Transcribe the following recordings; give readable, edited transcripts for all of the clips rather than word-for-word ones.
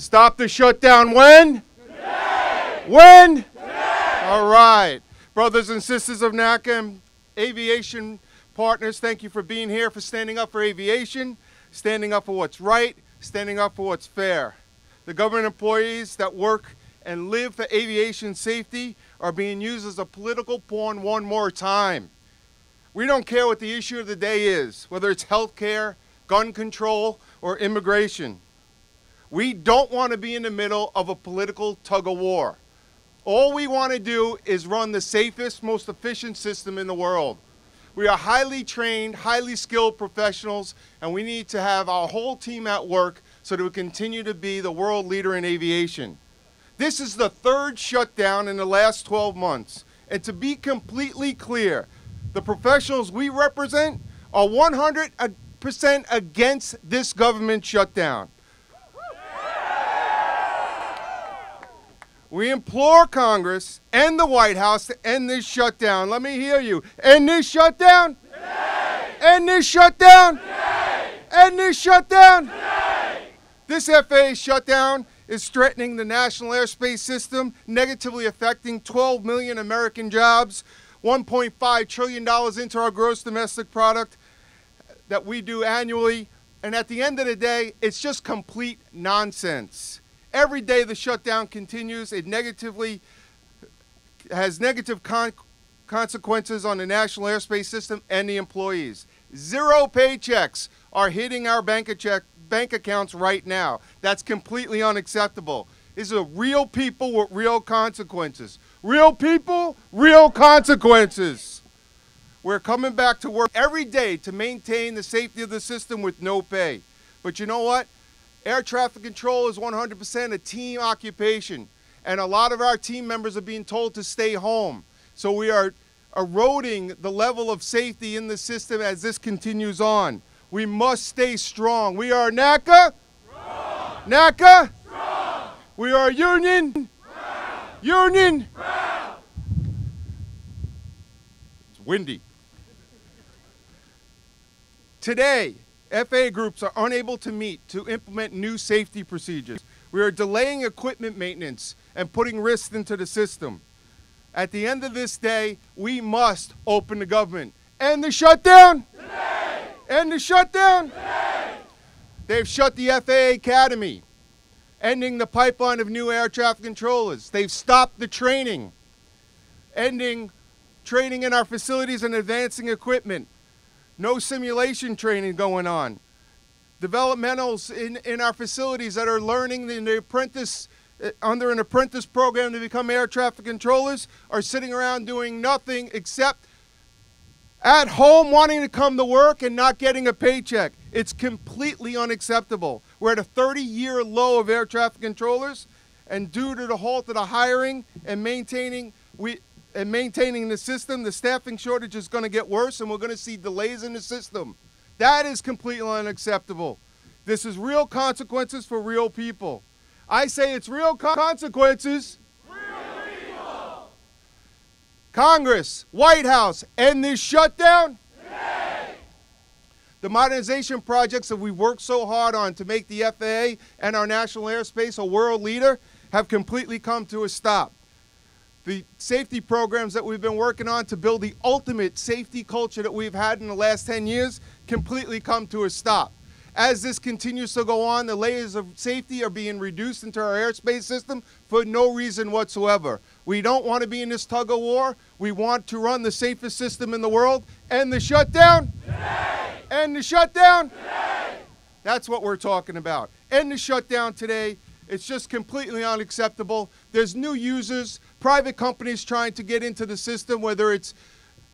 Stop the shutdown when? Today. When? Today. All right. Brothers and sisters of NATCA and aviation partners, thank you for being here, for standing up for aviation, standing up for what's right, standing up for what's fair. The government employees that work and live for aviation safety are being used as a political pawn one more time. We don't care what the issue of the day is, whether it's health care, gun control, or immigration. We don't want to be in the middle of a political tug-of-war. All we want to do is run the safest, most efficient system in the world. We are highly trained, highly skilled professionals, and we need to have our whole team at work so that we continue to be the world leader in aviation. This is the third shutdown in the last 12 months. And to be completely clear, the professionals we represent are 100% against this government shutdown. We implore Congress and the White House to end this shutdown. Let me hear you. End this shutdown? Today. End this shutdown? Today. End this shutdown? Today. This FAA shutdown is threatening the national airspace system, negatively affecting 12 million American jobs, $1.5 trillion into our gross domestic product that we do annually. And at the end of the day, it's just complete nonsense. Every day the shutdown continues, it has negative consequences on the national airspace system and the employees. Zero paychecks are hitting our bank accounts right now. That's completely unacceptable. These are real people with real consequences. Real people, real consequences. We're coming back to work every day to maintain the safety of the system with no pay. But you know what? Air traffic control is 100% a team occupation, and a lot of our team members are being told to stay home. So we are eroding the level of safety in the system as this continues on. We must stay strong. We are NATCA. Strong. NATCA. Strong. We are union. Proud. Union. Proud. It's windy. Today, FAA groups are unable to meet to implement new safety procedures. We are delaying equipment maintenance and putting risks into the system. At the end of this day, we must open the government. End the shutdown? Today. End the shutdown? Today. They've shut the FAA Academy, ending the pipeline of new air traffic controllers. They've stopped the training, ending training in our facilities and advancing equipment. No simulation training going on. Developmentals in our facilities that are learning in the apprentice, under an apprentice program to become air traffic controllers are sitting around doing nothing except at home wanting to come to work and not getting a paycheck. It's completely unacceptable. We're at a 30-year low of air traffic controllers, and due to the halt of the hiring and maintaining the system, the staffing shortage is going to get worse, and we're going to see delays in the system. That is completely unacceptable. This is real consequences for real people. I say it's real consequences. Real people. Congress, White House, end this shutdown. Today. The modernization projects that we worked so hard on to make the FAA and our national airspace a world leader have completely come to a stop. The safety programs that we've been working on to build the ultimate safety culture that we've had in the last 10 years completely come to a stop. As this continues to go on, the layers of safety are being reduced into our airspace system for no reason whatsoever. We don't want to be in this tug-of-war. We want to run the safest system in the world. End the shutdown? Today. End the shutdown? Today. That's what we're talking about. End the shutdown today. It's just completely unacceptable. There's new users, private companies trying to get into the system, whether it's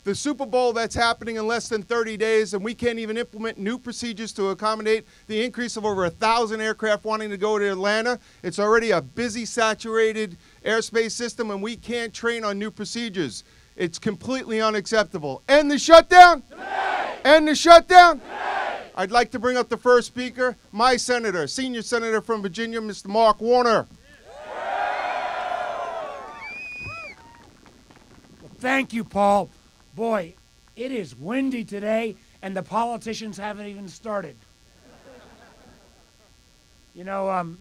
the Super Bowl that's happening in less than 30 days, and we can't even implement new procedures to accommodate the increase of over 1,000 aircraft wanting to go to Atlanta. It's already a busy, saturated airspace system, and we can't train on new procedures. It's completely unacceptable. End the shutdown? Today. End the shutdown? Today. I'd like to bring up the first speaker, my senator, senior senator from Virginia, Mr. Mark Warner. Thank you, Paul. Boy, it is windy today, and the politicians haven't even started. You know,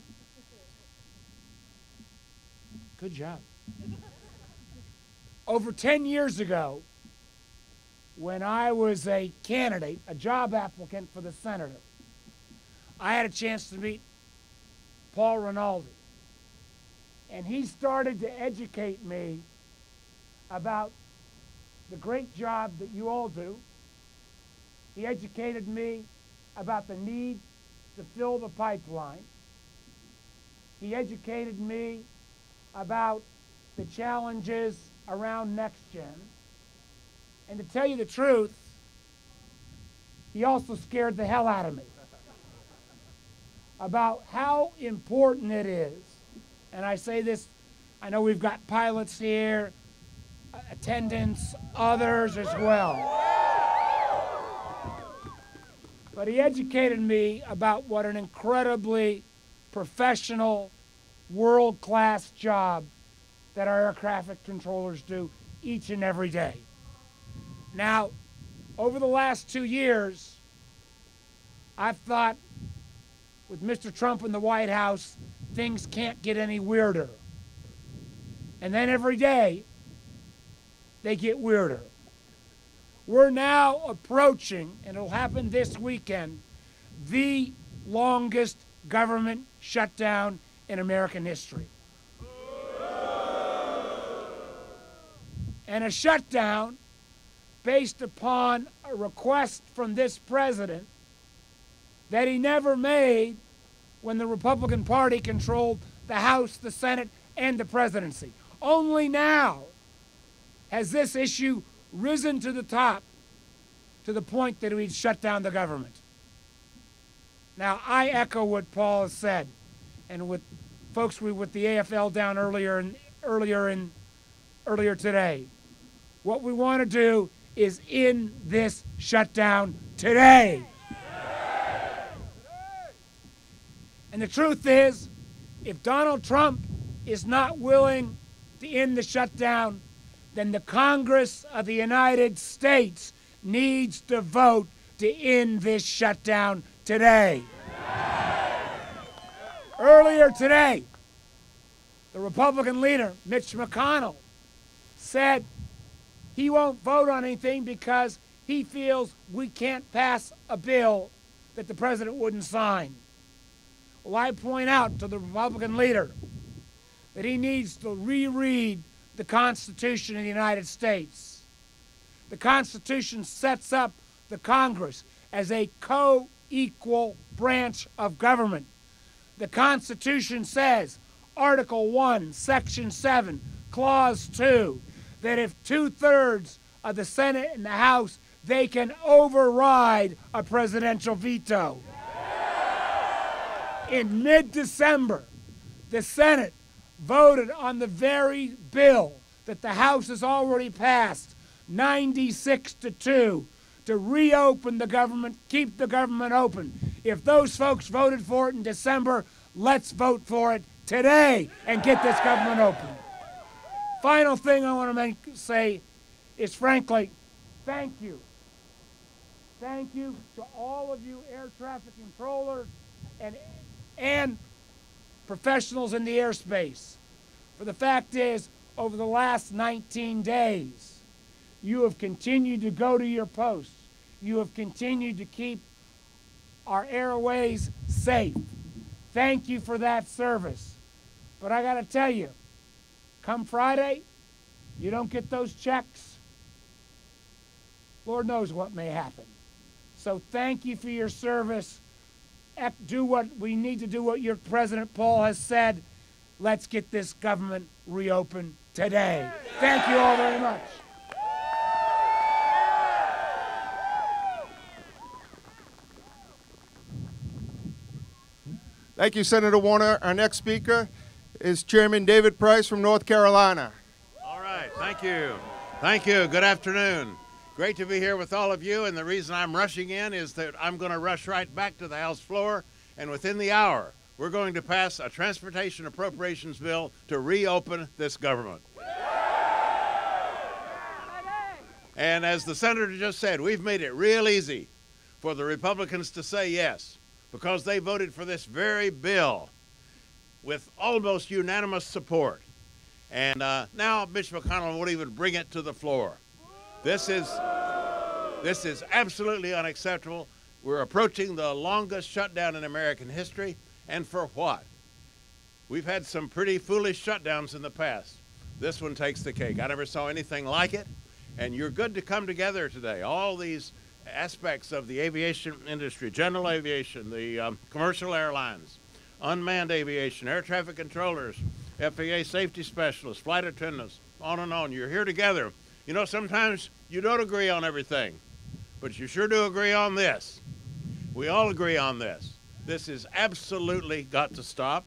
Good job. Over 10 years ago, when I was a candidate, a job applicant for the senator, I had a chance to meet Paul Rinaldi. And he started to educate me about the great job that you all do. He educated me about the need to fill the pipeline. He educated me about the challenges around NextGen. And to tell you the truth, he also scared the hell out of me about how important it is. And I say this, I know we've got pilots here, attendants, others as well. But he educated me about what an incredibly professional, world-class job that our air traffic controllers do each and every day. Now, over the last 2 years, I've thought with Mr. Trump in the White House, things can't get any weirder. And then every day, they get weirder. We're now approaching, and it'll happen this weekend, the longest government shutdown in American history. And a shutdown based upon a request from this president that he never made when the Republican Party controlled the House, the Senate, and the presidency. Only now has this issue risen to the top to the point that we'd shut down the government. Now, I echo what Paul has said, and with folks with the AFL down earlier today. What we want to do is end this shutdown today. And the truth is, if Donald Trump is not willing to end the shutdown, then the Congress of the United States needs to vote to end this shutdown today. Earlier today, the Republican leader, Mitch McConnell, said he won't vote on anything because he feels we can't pass a bill that the president wouldn't sign. Well, I point out to the Republican leader that he needs to reread the Constitution of the United States. The Constitution sets up the Congress as a co-equal branch of government. The Constitution says, Article 1, Section 7, Clause 2, that if 2/3 of the Senate and the House, they can override a presidential veto. In mid-December, the Senate voted on the very bill that the House has already passed, 96-2, to reopen the government, keep the government open. If those folks voted for it in December, let's vote for it today and get this government open. Final thing I want to say is, frankly, thank you. Thank you to all of you air traffic controllers and professionals in the airspace. For the fact is, over the last 19 days, you have continued to go to your posts. You have continued to keep our airways safe. Thank you for that service. But I got to tell you, come Friday, you don't get those checks, Lord knows what may happen. So thank you for your service. Do what we need to do, what your President Paul has said. Let's get this government reopened today. Thank you all very much. Thank you, Senator Warner. Our next speaker is Chairman David Price from North Carolina. All right, thank you. Thank you. Good afternoon. Great to be here with all of you, and the reason I'm rushing in is that I'm going to rush right back to the House floor, and within the hour, we're going to pass a transportation appropriations bill to reopen this government. And as the senator just said, we've made it real easy for the Republicans to say yes, because they voted for this very bill with almost unanimous support. And now Mitch McConnell won't even bring it to the floor. This is absolutely unacceptable. We're approaching the longest shutdown in American history, and for what? We've had some pretty foolish shutdowns in the past. This one takes the cake. I never saw anything like it, and you're good to come together today. All these aspects of the aviation industry, general aviation, the commercial airlines, unmanned aviation, air traffic controllers, FAA safety specialists, flight attendants, on and on. You're here together. You know, sometimes you don't agree on everything, but you sure do agree on this. We all agree on this. This is absolutely got to stop,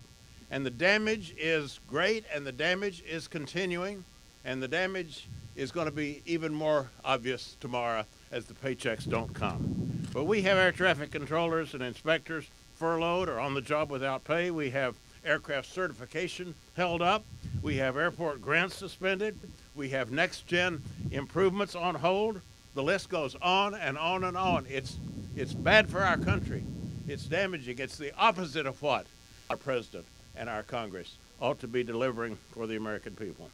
and the damage is great, and the damage is continuing, and the damage is going to be even more obvious tomorrow as the paychecks don't come. But we have air traffic controllers and inspectors furloughed or on the job without pay. We have aircraft certification held up. We have airport grants suspended. We have next-gen improvements on hold. The list goes on and on and on. It's bad for our country. It's damaging. It's the opposite of what our president and our Congress ought to be delivering for the American people.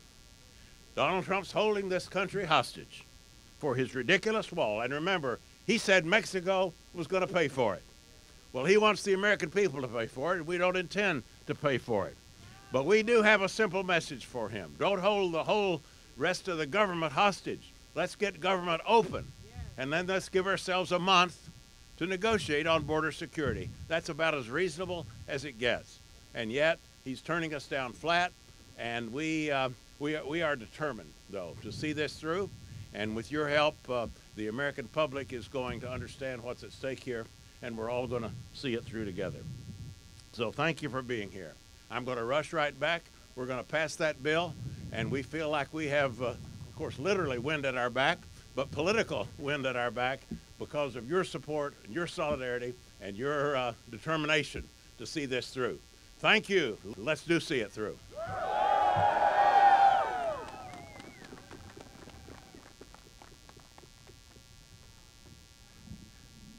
Donald Trump's holding this country hostage for his ridiculous wall. And remember, he said Mexico was going to pay for it. Well, he wants the American people to pay for it, and we don't intend to pay for it. But we do have a simple message for him. Don't hold the whole rest of the government hostage. Let's get government open, and then let's give ourselves a month to negotiate on border security. That's about as reasonable as it gets. And yet, he's turning us down flat, and we are determined, though, to see this through. And with your help, the American public is going to understand what's at stake here, and we're all going to see it through together. So thank you for being here. I'm going to rush right back. We're going to pass that bill, and we feel like we have, of course, literally wind at our back, but political wind at our back because of your support and your solidarity and your determination to see this through. Thank you. Let's see it through.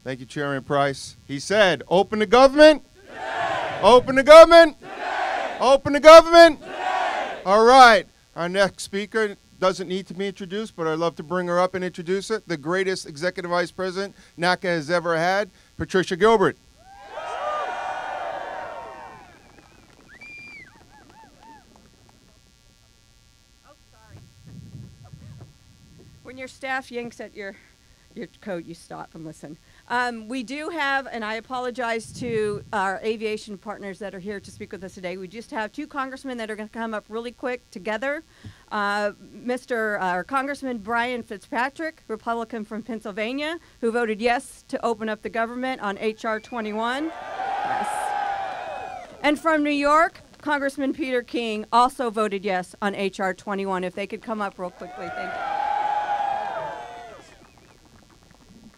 Thank you, Chairman Price. He said, open the government. Today. Open the government. Today. Open the government. Today. All right. Our next speaker doesn't need to be introduced, but I'd love to bring her up and introduce it. The greatest executive vice president NATCA has ever had, Patricia Gilbert. Oh, sorry. When your staff yanks at your coat, you stop and listen. We do have, and I apologize to our aviation partners that are here to speak with us today. We just have two congressmen that are going to come up really quick together. Congressman Brian Fitzpatrick, Republican from Pennsylvania, who voted yes to open up the government on H.R. 21. Yes. And from New York, Congressman Peter King also voted yes on H.R. 21. If they could come up real quickly, thank you.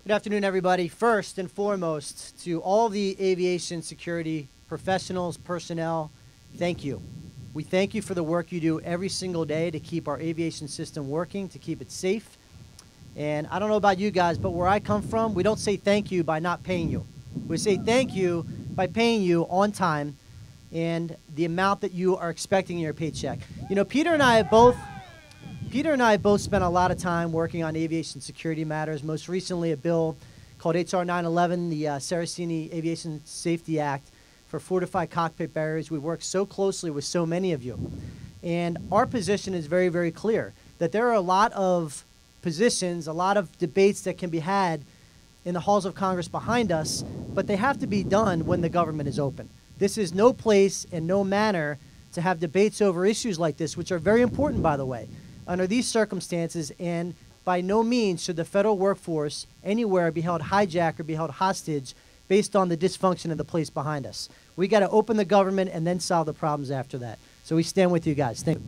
Good afternoon, everybody. First and foremost, to all the aviation security professionals, personnel, thank you. We thank you for the work you do every single day to keep our aviation system working, to keep it safe. And I don't know about you guys, but where I come from, we don't say thank you by not paying you. We say thank you by paying you on time and the amount that you are expecting in your paycheck. You know, Peter and I both spent a lot of time working on aviation security matters, most recently a bill called H.R. 911, the Saraceni Aviation Safety Act for fortified cockpit barriers. We worked so closely with so many of you. And our position is very, very clear, that there are a lot of positions, a lot of debates that can be had in the halls of Congress behind us, but they have to be done when the government is open. This is no place and no manner to have debates over issues like this, which are very important, by the way, under these circumstances, and by no means should the federal workforce anywhere be held hijacked or be held hostage based on the dysfunction of the place behind us. We got to open the government and then solve the problems after that. So we stand with you guys. Thank you.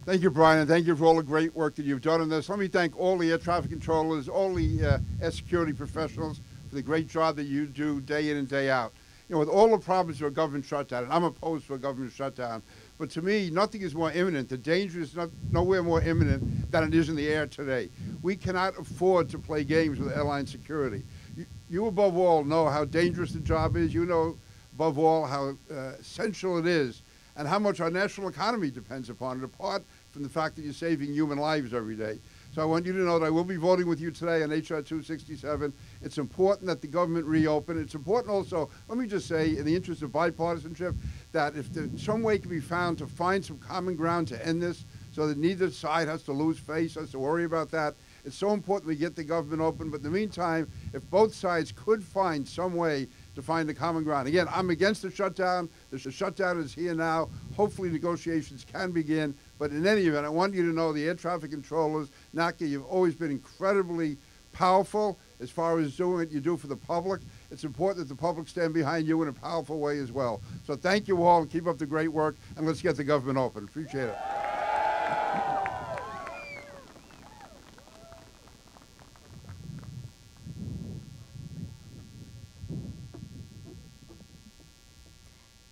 Thank you, Brian, and thank you for all the great work that you've done on this. Let me thank all the air traffic controllers, all the air security professionals for the great job that you do day in and day out. You know, with all the problems of a government shutdown, and I'm opposed to a government shutdown, but to me, nothing is more imminent. The danger is nowhere more imminent than it is in the air today. We cannot afford to play games with airline security. You above all know how dangerous the job is. You know above all, how essential it is and how much our national economy depends upon it, apart from the fact that you're saving human lives every day. So I want you to know that I will be voting with you today on H.R. 267. It's important that the government reopen. It's important also, let me just say, in the interest of bipartisanship, that if some way can be found to find some common ground to end this so that neither side has to lose face, has to worry about that, it's so important we get the government open. But in the meantime, if both sides could find some way to find the common ground. Again, I'm against the shutdown. The shutdown is here now. Hopefully negotiations can begin. But in any event, I want you to know the air traffic controllers, NATCA, you've always been incredibly powerful as far as doing what you do for the public. It's important that the public stand behind you in a powerful way as well. So thank you all, and keep up the great work, and let's get the government open. Appreciate it.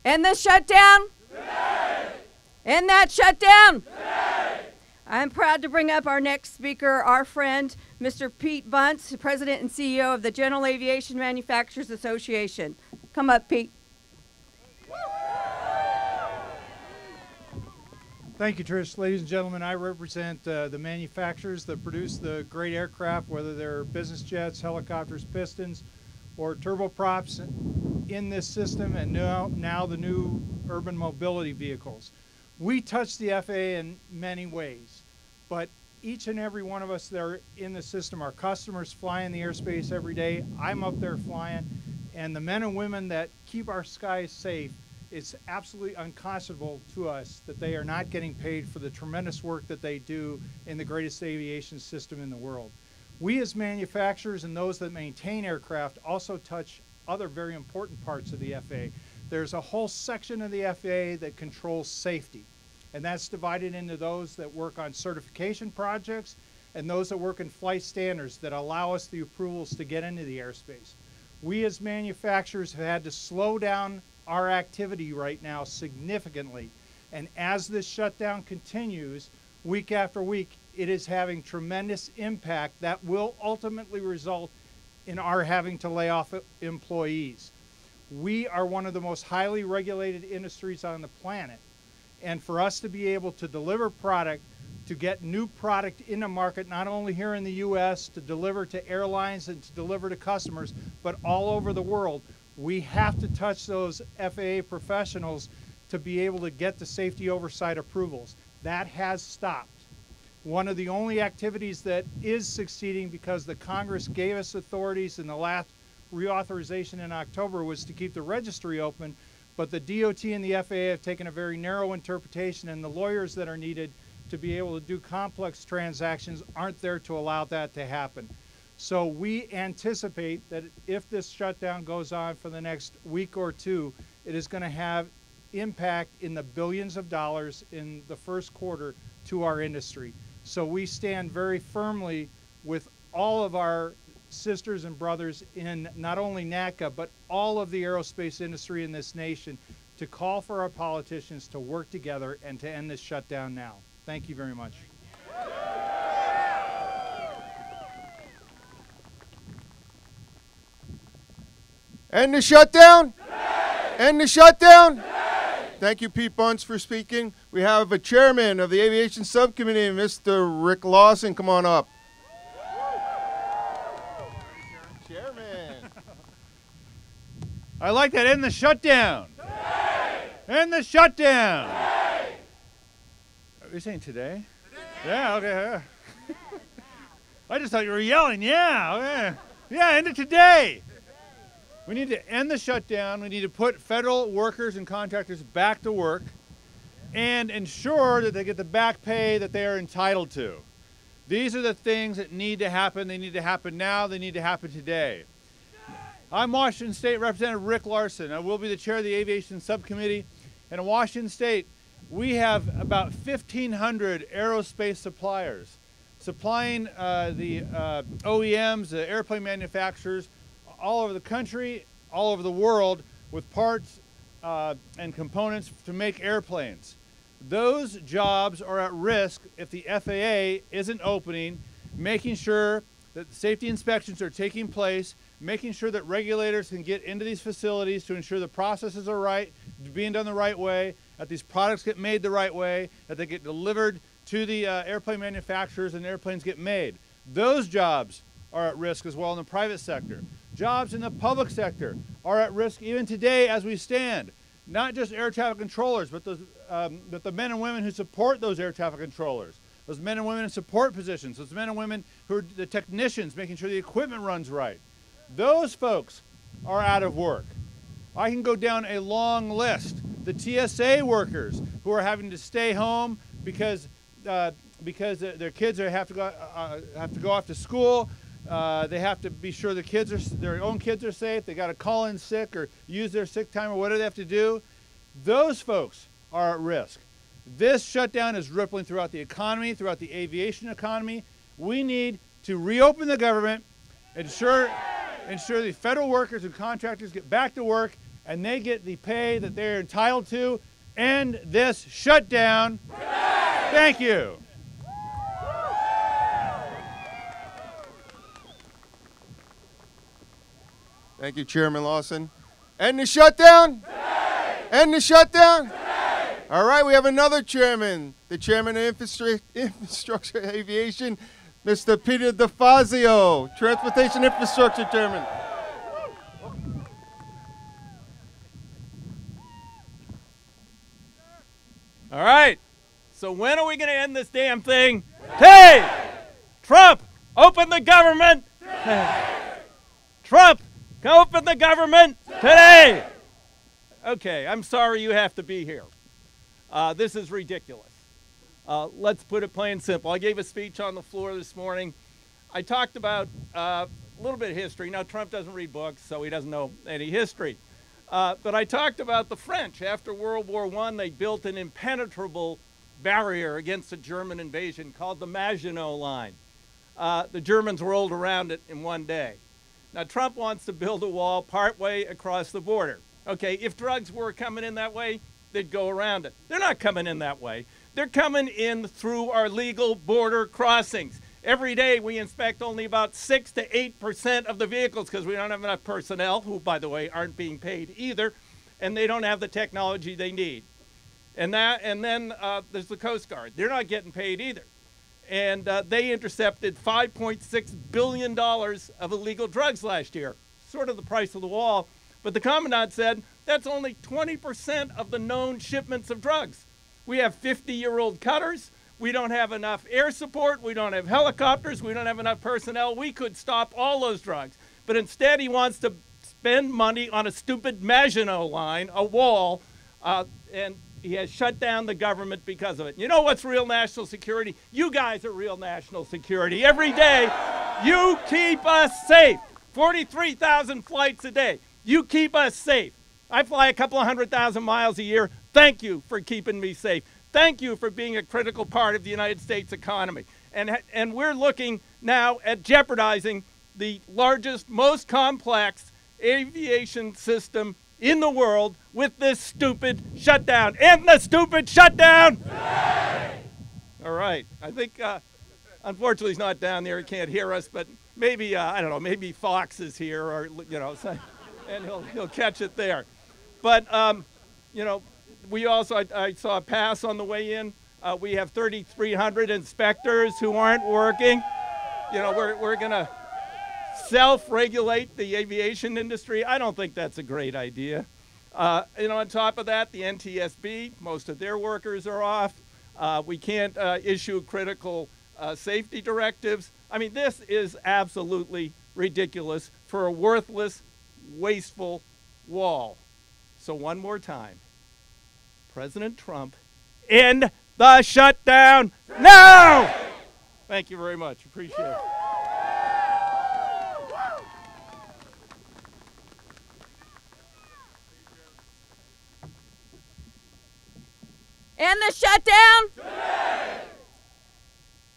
End the shutdown? Today. End that shutdown? Today. I'm proud to bring up our next speaker, our friend, Mr. Pete Bunce, President and CEO of the General Aviation Manufacturers Association. Come up, Pete. Thank you, Trish. Ladies and gentlemen, I represent the manufacturers that produce the great aircraft, whether they're business jets, helicopters, pistons, or turboprops in this system, and now the new urban mobility vehicles. We touch the FAA in many ways, but each and every one of us that are in the system, our customers fly in the airspace every day. I'm up there flying, and the men and women that keep our skies safe, it's absolutely unconscionable to us that they are not getting paid for the tremendous work that they do in the greatest aviation system in the world. We as manufacturers and those that maintain aircraft also touch other very important parts of the FAA. There's a whole section of the FAA that controls safety, and that's divided into those that work on certification projects and those that work in flight standards that allow us the approvals to get into the airspace. We as manufacturers have had to slow down our activity right now significantly, and as this shutdown continues week after week, it is having tremendous impact that will ultimately result in our having to lay off employees. We are one of the most highly regulated industries on the planet, and for us to be able to deliver product, to get new product in the market, not only here in the U.S., to deliver to airlines and to deliver to customers, but all over the world, we have to touch those FAA professionals to be able to get the safety oversight approvals. That has stopped. One of the only activities that is succeeding, because the Congress gave us authorities in the last reauthorization in October, was to keep the registry open, but the DOT and the FAA have taken a very narrow interpretation, and the lawyers that are needed to be able to do complex transactions aren't there to allow that to happen. So we anticipate that if this shutdown goes on for the next week or two, it is going to have impact in the billions of dollars in the first quarter to our industry. So we stand very firmly with all of our sisters and brothers in not only NATCA, but all of the aerospace industry in this nation to call for our politicians to work together and to end this shutdown now. Thank you very much. End the shutdown? End the shutdown? Thank you, Pete Bunce, for speaking. We have a chairman of the Aviation Subcommittee, Mr. Rick Lawson. Come on up. Chairman. I like that. End the shutdown. Today. End the shutdown. Today. Are you saying today? Today. Yeah, okay. I just thought you were yelling. Yeah, okay. Yeah, end it today. We need to end the shutdown. We need to put federal workers and contractors back to work and ensure that they get the back pay that they are entitled to. These are the things that need to happen. They need to happen now. They need to happen today. I'm Washington State Representative Rick Larson. I will be the chair of the Aviation Subcommittee. And in Washington State, we have about 1,500 aerospace suppliers supplying the OEMs, the airplane manufacturers, all over the country, all over the world, with parts and components to make airplanes. Those jobs are at risk if the FAA isn't opening, making sure that the safety inspections are taking place, making sure that regulators can get into these facilities to ensure the processes are right, being done the right way, that these products get made the right way, that they get delivered to the airplane manufacturers and airplanes get made. Those jobs are at risk as well in the private sector. Jobs in the public sector are at risk even today as we stand. Not just air traffic controllers, but the men and women who support those air traffic controllers, those men and women in support positions, those men and women who are the technicians making sure the equipment runs right. Those folks are out of work. I can go down a long list. The TSA workers who are having to stay home because their kids have to go off to school. They have to be sure their own kids are safe. They got to call in sick or use their sick time or whatever they have to do. Those folks are at risk. This shutdown is rippling throughout the economy, throughout the aviation economy. We need to reopen the government, ensure the federal workers and contractors get back to work and they get the pay that they're entitled to. End this shutdown. Thank you. Thank you, Chairman Lawson. End the shutdown? End the shutdown? All right, we have another chairman, the chairman of Infrastructure Aviation, Mr. Peter DeFazio, Transportation Infrastructure Chairman. All right, so when are we going to end this damn thing? Hey! Trump, open the government! Trump, open the government today! Okay, I'm sorry you have to be here. This is ridiculous. Let's put it plain and simple. I gave a speech on the floor this morning. I talked about a little bit of history. Now, Trump doesn't read books, so he doesn't know any history. But I talked about the French. After World War I, they built an impenetrable barrier against the German invasion called the Maginot Line. The Germans rolled around it in one day. Now, Trump wants to build a wall partway across the border. Okay, if drugs were coming in that way, they'd go around it. They're not coming in that way. They're coming in through our legal border crossings. Every day we inspect only about 6 to 8% of the vehicles because we don't have enough personnel, who, by the way, aren't being paid either, and they don't have the technology they need. And then there's the Coast Guard. They're not getting paid either. And they intercepted $5.6 billion of illegal drugs last year, sort of the price of the wall. But the commandant said that's only 20% of the known shipments of drugs. We have 50-year-old cutters. We don't have enough air support. We don't have helicopters. We don't have enough personnel. We could stop all those drugs. But instead, he wants to spend money on a stupid Maginot Line, a wall, and he has shut down the government because of it. You know what's real national security? You guys are real national security. Every day, you keep us safe. 43,000 flights a day. You keep us safe. I fly a couple of 100,000 miles a year. Thank you for keeping me safe. Thank you for being a critical part of the United States economy. And we're looking now at jeopardizing the largest, most complex aviation system in the world with this stupid shutdown. End the stupid shutdown! All right. I think, unfortunately, he's not down there. He can't hear us, but maybe, I don't know, maybe Fox is here or, you know, and he'll catch it there. But, you know, we also, I saw a pass on the way in. We have 3,300 inspectors who aren't working. You know, we're going to self-regulate the aviation industry. I don't think that's a great idea. You know, on top of that, the NTSB, most of their workers are off. We can't issue critical safety directives. I mean, this is absolutely ridiculous for a worthless, wasteful wall. So one more time, President Trump, end the shutdown now! Thank you very much. Appreciate it. And the shutdown?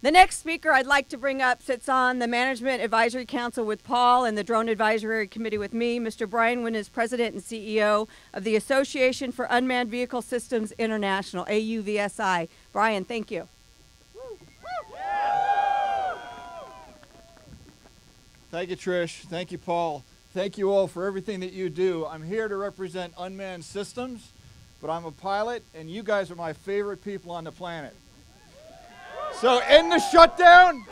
The next speaker I'd like to bring up sits on the Management Advisory Council with Paul and the Drone Advisory Committee with me. Mr. Brian Wynn is President and CEO of the Association for Unmanned Vehicle Systems International, AUVSI. Brian, thank you. Thank you, Trish. Thank you, Paul. Thank you all for everything that you do. I'm here to represent unmanned systems, but I'm a pilot, and you guys are my favorite people on the planet. So end the shutdown?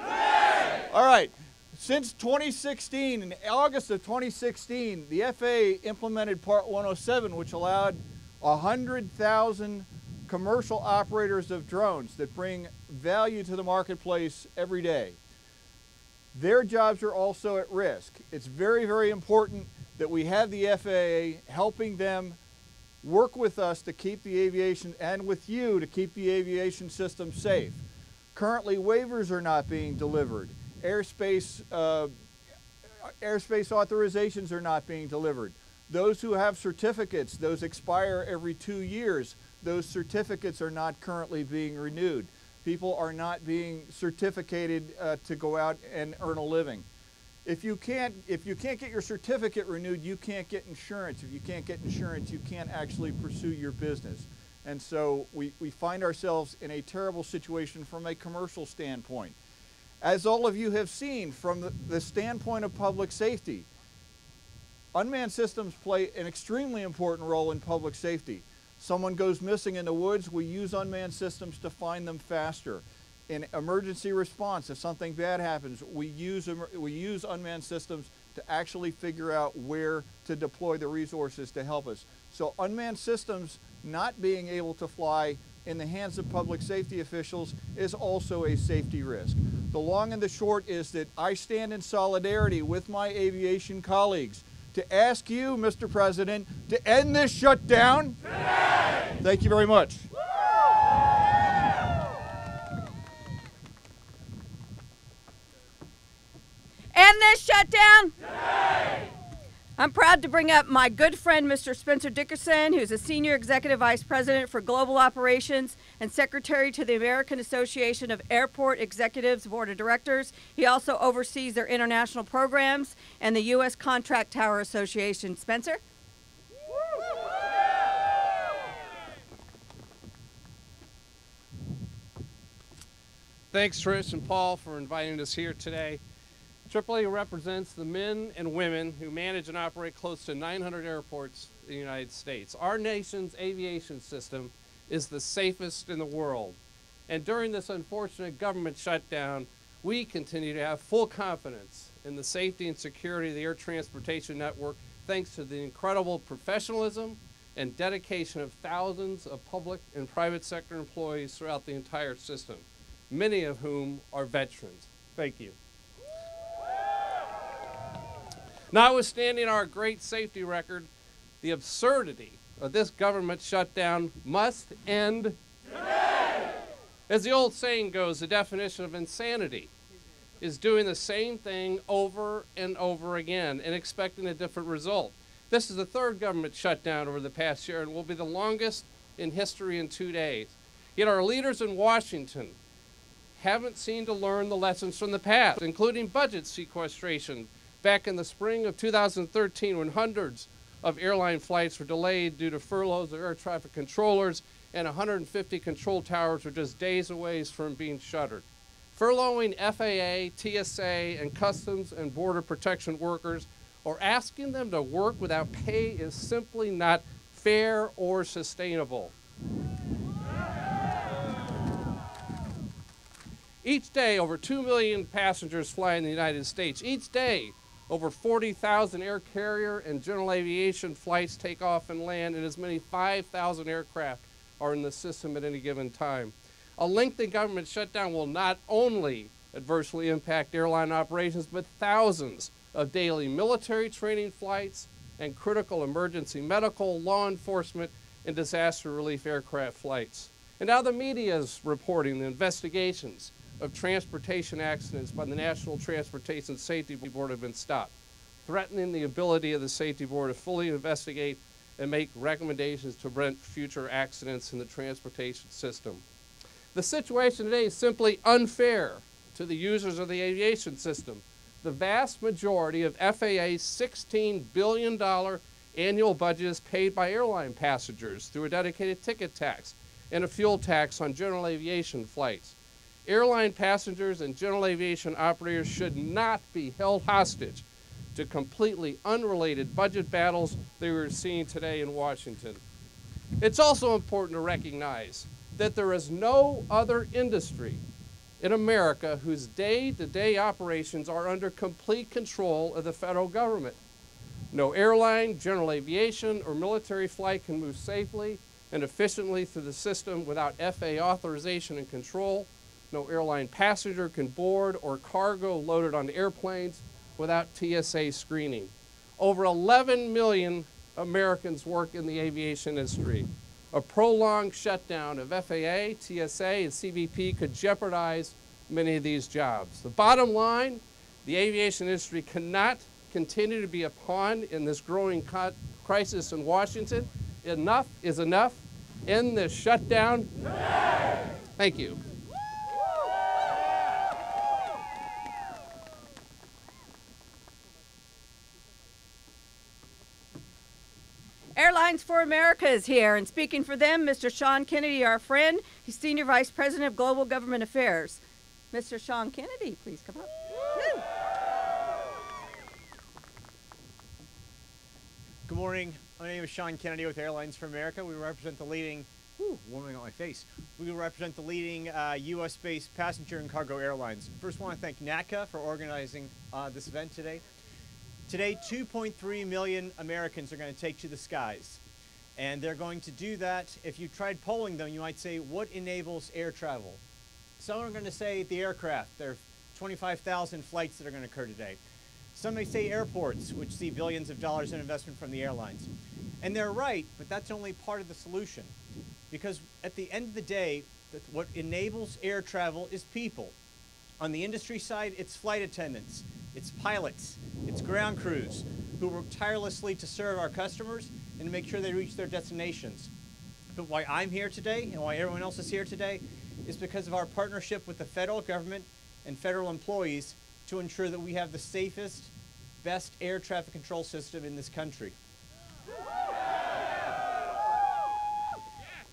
All right. Since 2016, in August of 2016, the FAA implemented Part 107, which allowed 100,000 commercial operators of drones that bring value to the marketplace every day. Their jobs are also at risk. It's very, very important that we have the FAA helping them work with us to keep the aviation, and with you to keep the aviation system safe. Currently, waivers are not being delivered. Airspace authorizations are not being delivered. Those who have certificates, those expire every 2 years. Those certificates are not currently being renewed. People are not being certificated to go out and earn a living. If you can't get your certificate renewed, you can't get insurance. If you can't get insurance, you can't actually pursue your business. And so we find ourselves in a terrible situation from a commercial standpoint. As all of you have seen from the standpoint of public safety, unmanned systems play an extremely important role in public safety. Someone goes missing in the woods, we use unmanned systems to find them faster. In emergency response, if something bad happens, we use unmanned systems to actually figure out where to deploy the resources to help us. So unmanned systems not being able to fly in the hands of public safety officials is also a safety risk. The long and the short is that I stand in solidarity with my aviation colleagues to ask you, Mr. President, to end this shutdown. Today! Thank you very much. End this shutdown. Today! I'm proud to bring up my good friend, Mr. Spencer Dickerson, who's a Senior Executive Vice President for Global Operations and Secretary to the American Association of Airport Executives Board of Directors. He also oversees their international programs and the U.S. Contract Tower Association. Spencer? Thanks, Trish and Paul, for inviting us here today. AAA represents the men and women who manage and operate close to 900 airports in the United States. Our nation's aviation system is the safest in the world. And during this unfortunate government shutdown, we continue to have full confidence in the safety and security of the air transportation network, thanks to the incredible professionalism and dedication of thousands of public and private sector employees throughout the entire system, many of whom are veterans. Thank you. Notwithstanding our great safety record, the absurdity of this government shutdown must end today. As the old saying goes, the definition of insanity is doing the same thing over and over again and expecting a different result. This is the third government shutdown over the past year and will be the longest in history in 2 days. Yet our leaders in Washington haven't seemed to learn the lessons from the past, including budget sequestration back in the spring of 2013, when hundreds of airline flights were delayed due to furloughs of air traffic controllers, and 150 control towers were just days away from being shuttered. Furloughing FAA, TSA, and Customs and Border Protection workers, or asking them to work without pay, is simply not fair or sustainable. Each day, over 2 million passengers fly in the United States. Each day, over 40,000 air carrier and general aviation flights take off and land, and as many 5,000 aircraft are in the system at any given time. A lengthy government shutdown will not only adversely impact airline operations, but thousands of daily military training flights and critical emergency medical, law enforcement, and disaster relief aircraft flights. And now the media is reporting the investigations of transportation accidents by the National Transportation Safety Board have been stopped, threatening the ability of the Safety Board to fully investigate and make recommendations to prevent future accidents in the transportation system. The situation today is simply unfair to the users of the aviation system. The vast majority of FAA's $16 billion annual budget is paid by airline passengers through a dedicated ticket tax and a fuel tax on general aviation flights. Airline passengers and general aviation operators should not be held hostage to completely unrelated budget battles that we're seeing today in Washington. It's also important to recognize that there is no other industry in America whose day-to-day operations are under complete control of the federal government. No airline, general aviation, or military flight can move safely and efficiently through the system without FAA authorization and control. No airline passenger can board or cargo loaded onto airplanes without TSA screening. Over 11 million Americans work in the aviation industry. A prolonged shutdown of FAA, TSA, and CBP could jeopardize many of these jobs. The bottom line, the aviation industry cannot continue to be a pawn in this growing crisis in Washington. Enough is enough. End this shutdown. Thank you. Airlines for America is here, and speaking for them, Mr. Sean Kennedy, our friend. He's Senior Vice President of Global Government Affairs. Mr. Sean Kennedy, please come up. Woo. Good morning. My name is Sean Kennedy with Airlines for America. We represent the leading, warming up my face. We represent the leading U.S.-based passenger and cargo airlines. First, I want to thank NATCA for organizing this event today. Today, 2.3 million Americans are going to take to the skies. And they're going to do that. If you tried polling them, you might say, what enables air travel? Some are going to say the aircraft. There are 25,000 flights that are going to occur today. Some may say airports, which see billions of dollars in investment from the airlines. And they're right, but that's only part of the solution. Because at the end of the day, what enables air travel is people. On the industry side, it's flight attendants, it's pilots, it's ground crews who work tirelessly to serve our customers and to make sure they reach their destinations. But why I'm here today and why everyone else is here today is because of our partnership with the federal government and federal employees to ensure that we have the safest, best air traffic control system in this country.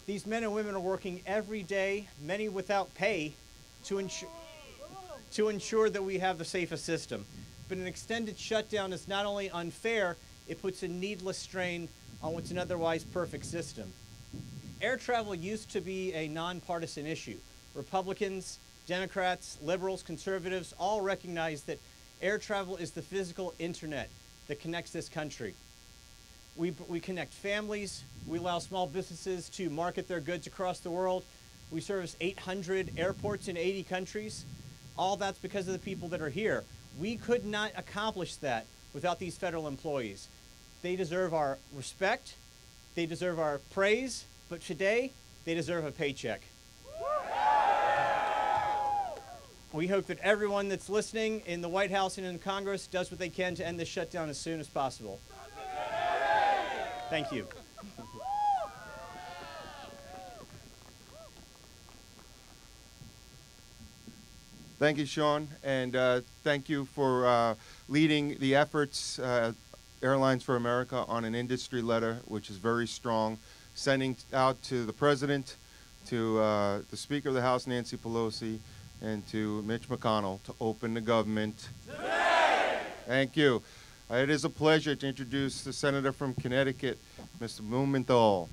These men and women are working every day, many without pay, to ensure that we have the safest system. But an extended shutdown is not only unfair, it puts a needless strain on what's an otherwise perfect system. Air travel used to be a nonpartisan issue. Republicans, Democrats, liberals, conservatives all recognize that air travel is the physical internet that connects this country. We connect families. We allow small businesses to market their goods across the world. We service 800 airports in 80 countries. All that's because of the people that are here. We could not accomplish that without these federal employees. They deserve our respect. They deserve our praise. But today, they deserve a paycheck. We hope that everyone that's listening in the White House and in Congress does what they can to end this shutdown as soon as possible. Thank you. Thank you, Sean, and thank you for leading the efforts, Airlines for America, on an industry letter, which is very strong, sending out to the President, to the Speaker of the House, Nancy Pelosi, and to Mitch McConnell to open the government. Today! Thank you. It is a pleasure to introduce the Senator from Connecticut, Mr. Blumenthal.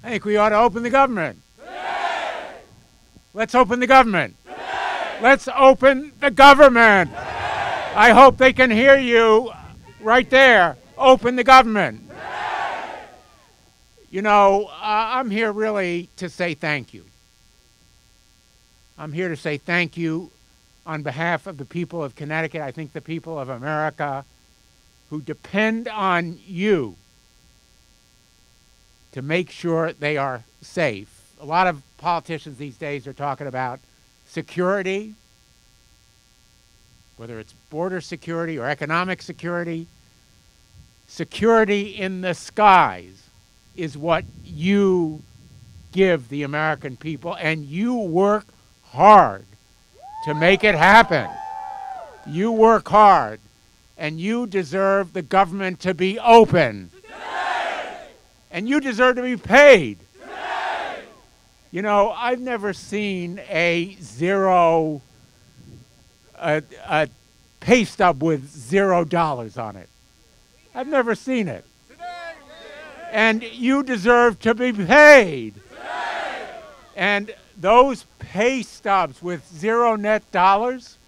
I think we ought to open the government. Today! Let's open the government. Today! Let's open the government. Today! I hope they can hear you right there. Open the government. Today! You know, I'm here really to say thank you. I'm here to say thank you on behalf of the people of Connecticut. I think the people of America who depend on you to make sure they are safe. A lot of politicians these days are talking about security, whether it's border security or economic security. Security in the skies is what you give the American people, and you work hard to make it happen. You work hard, and you deserve the government to be open. Today! And you deserve to be paid. Today! You know, I've never seen a pay stub with $0 on it. I've never seen it. And you deserve to be paid. And those pay stubs with zero net dollars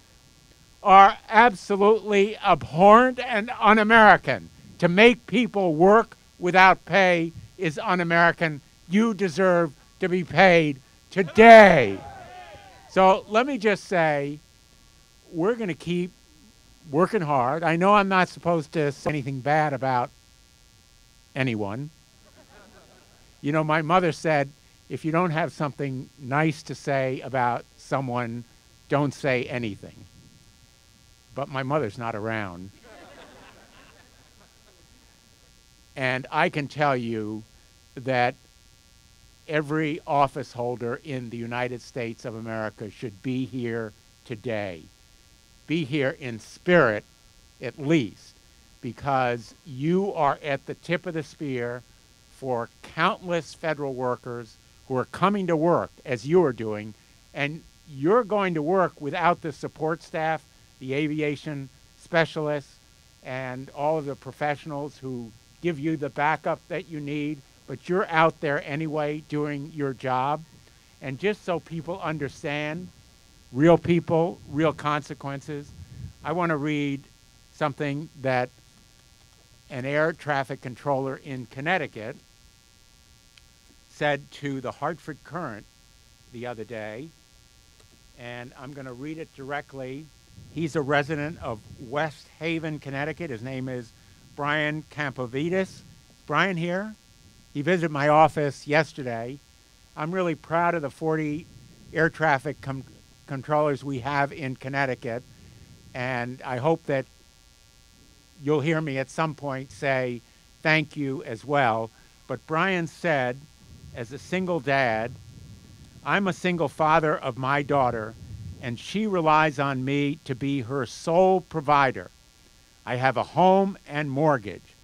are absolutely abhorrent and un-American. To make people work without pay is un-American. You deserve to be paid today. So let me just say, we're going to keep working hard. I know I'm not supposed to say anything bad about anyone. You know, my mother said, if you don't have something nice to say about someone, don't say anything. But my mother's not around. And I can tell you that every office holder in the United States of America should be here today. Be here in spirit, at least, because you are at the tip of the spear for countless federal workers who are coming to work as you are doing, and you're going to work without the support staff, the aviation specialists, and all of the professionals who give you the backup that you need, but you're out there anyway doing your job. And just so people understand, real people, real consequences, I want to read something that an air traffic controller in Connecticut said to the Hartford Courant the other day, and I'm going to read it directly. He's a resident of West Haven, Connecticut. His name is Brian Campovitis. Brian here. He visited my office yesterday. I'm really proud of the 40 air traffic controllers we have in Connecticut, and I hope that you'll hear me at some point say thank you as well. But Brian said, as a single dad, I'm a single father of my daughter, and she relies on me to be her sole provider. I have a home and mortgage.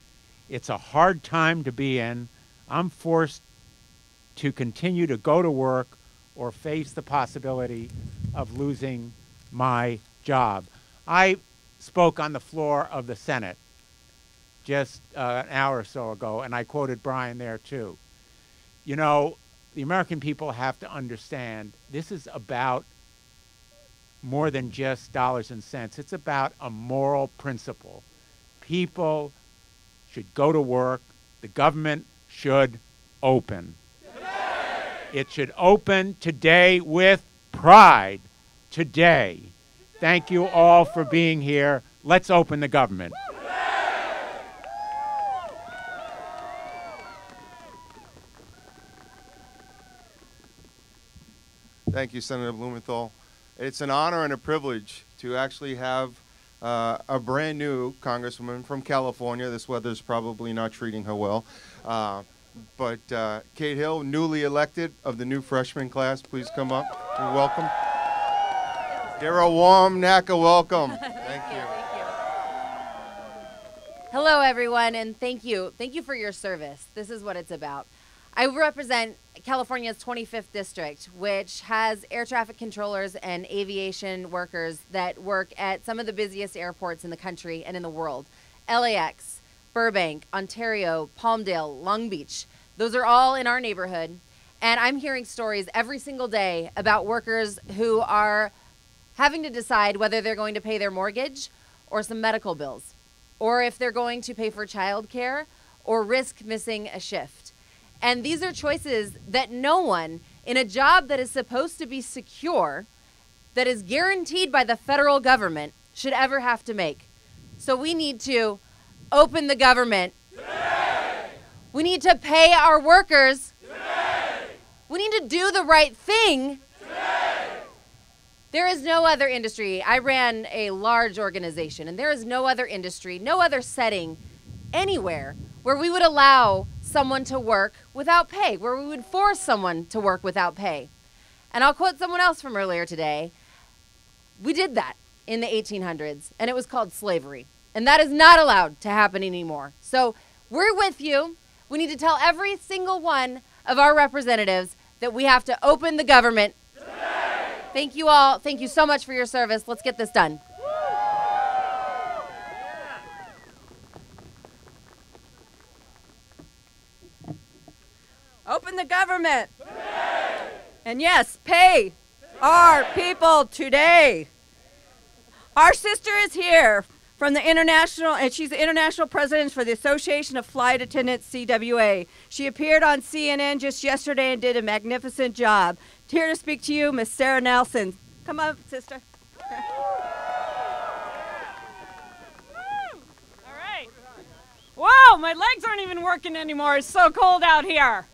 It's a hard time to be in. I'm forced to continue to go to work or face the possibility of losing my job. I spoke on the floor of the Senate just an hour or so ago, and I quoted Brian there too. You know, the American people have to understand this is about more than just dollars and cents. It's about a moral principle. People should go to work. The government should open. Today! It should open today with pride. Today. Thank you all for being here. Let's open the government. Thank you, Senator Blumenthal. It's an honor and a privilege to actually have a brand new congresswoman from California. This weather's probably not treating her well. But Kate Hill, newly elected of the new freshman class, please come up and welcome. Give her a warm NATCA welcome. Thank you. Hello, everyone, and thank you. Thank you for your service. This is what it's about. I represent California's 25th district, which has air traffic controllers and aviation workers that work at some of the busiest airports in the country and in the world. LAX, Burbank, Ontario, Palmdale, Long Beach. Those are all in our neighborhood. And I'm hearing stories every single day about workers who are having to decide whether they're going to pay their mortgage or some medical bills, or if they're going to pay for childcare or risk missing a shift. And these are choices that no one in a job that is supposed to be secure, that is guaranteed by the federal government, should ever have to make. So we need to open the government. Today! We need to pay our workers. Today! We need to do the right thing. Today! There is no other industry. I ran a large organization, and there is no other industry, no other setting anywhere where we would allow someone to work without pay, where we would force someone to work without pay. And I'll quote someone else from earlier today. We did that in the 1800s, and it was called slavery. And that is not allowed to happen anymore. So we're with you. We need to tell every single one of our representatives that we have to open the government. Thank you all. Thank you so much for your service. Let's get this done. Open the government. And yes, pay our people today. Our sister is here from the international, and she's the international president for the Association of Flight Attendants, CWA. She appeared on CNN just yesterday and did a magnificent job. Here to speak to you, Miss Sarah Nelson. Come on, sister. All right. Whoa, my legs aren't even working anymore. It's so cold out here.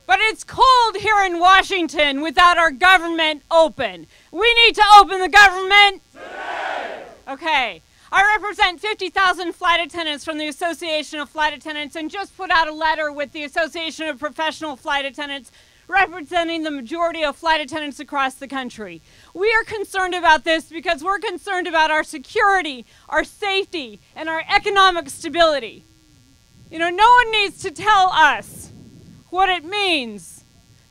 But it's cold here in Washington without our government open. We need to open the government today. Okay. I represent 50,000 flight attendants from the Association of Flight Attendants and just put out a letter with the Association of Professional Flight Attendants representing the majority of flight attendants across the country. We are concerned about this because we're concerned about our security, our safety, and our economic stability. You know, no one needs to tell us what it means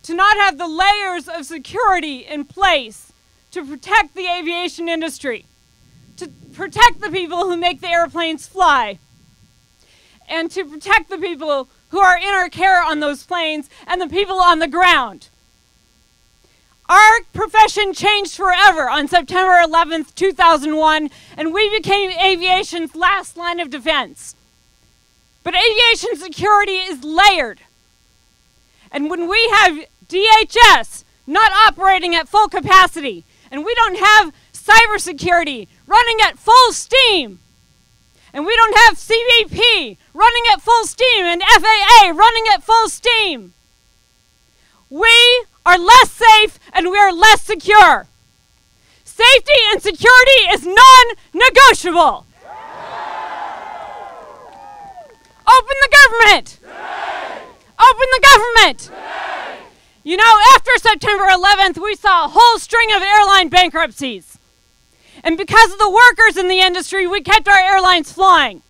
to not have the layers of security in place to protect the aviation industry, to protect the people who make the airplanes fly, and to protect the people who are in our care on those planes and the people on the ground. Our profession changed forever on September 11th, 2001, and we became aviation's last line of defense. But aviation security is layered. And when we have DHS not operating at full capacity, and we don't have cybersecurity running at full steam, and we don't have CBP running at full steam, and FAA running at full steam, we are less safe and we are less secure. Safety and security is non-negotiable. Open the government. Open the government. You know, after September 11th, we saw a whole string of airline bankruptcies. And because of the workers in the industry, we kept our airlines flying.